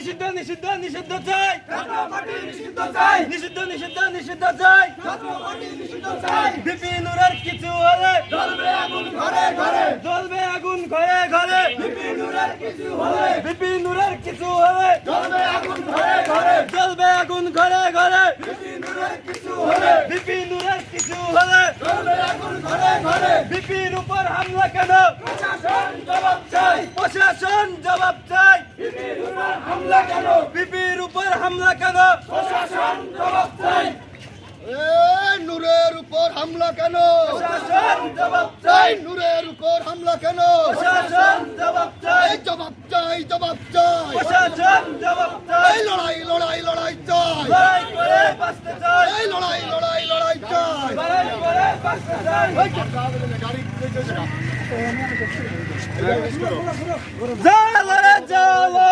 নিষিদ্ধ নিষিদ্ধ নিষিদ্ধ চাই নিষিদ্ধ চাই নিষিদ্ধ নিষিদ্ধ নিষিদ্ধ চাই নিষিদ্ধ চাই বিপি নুরের কিছু হলে জ্বলবে আগুন ঘরে ঘরে জ্বলবে আগুন ঘরে ঘরে বিপিনুরের কিছু হলে বিপি নুরের কিছু হলে জ্বলবে আগুন ঘরে ঘরে জ্বলবে আগুন ঘরে ঘরে বিপিনুরের কিছু হলে বিপি নুরের কিছু হলে জ্বলবে আগুন ঘরে ঘরে বিপির উপর হামলা কেন প্রশাসন জবাব চাই প্রশাসন জবাব চাই বিপিনুরের হামলা কেন বিপির উপর হামলা কেন প্রশাসন জবাব চাই নূরের উপর হামলা কেন? প্রশাসন জবাব চাই নূরের উপর হামলা কেন? প্রশাসন জবাব চাই জবাব চাই, জবাব চাই। প্রশাসন জবাব চাই এই লড়াই, লড়াই, লড়াই চাই। লড়াই করে বাঁচতে চাই এই লড়াই, লড়াই, লড়াই চাই। লড়াই করে বাঁচতে চাই জ্বালো রে জ্বালো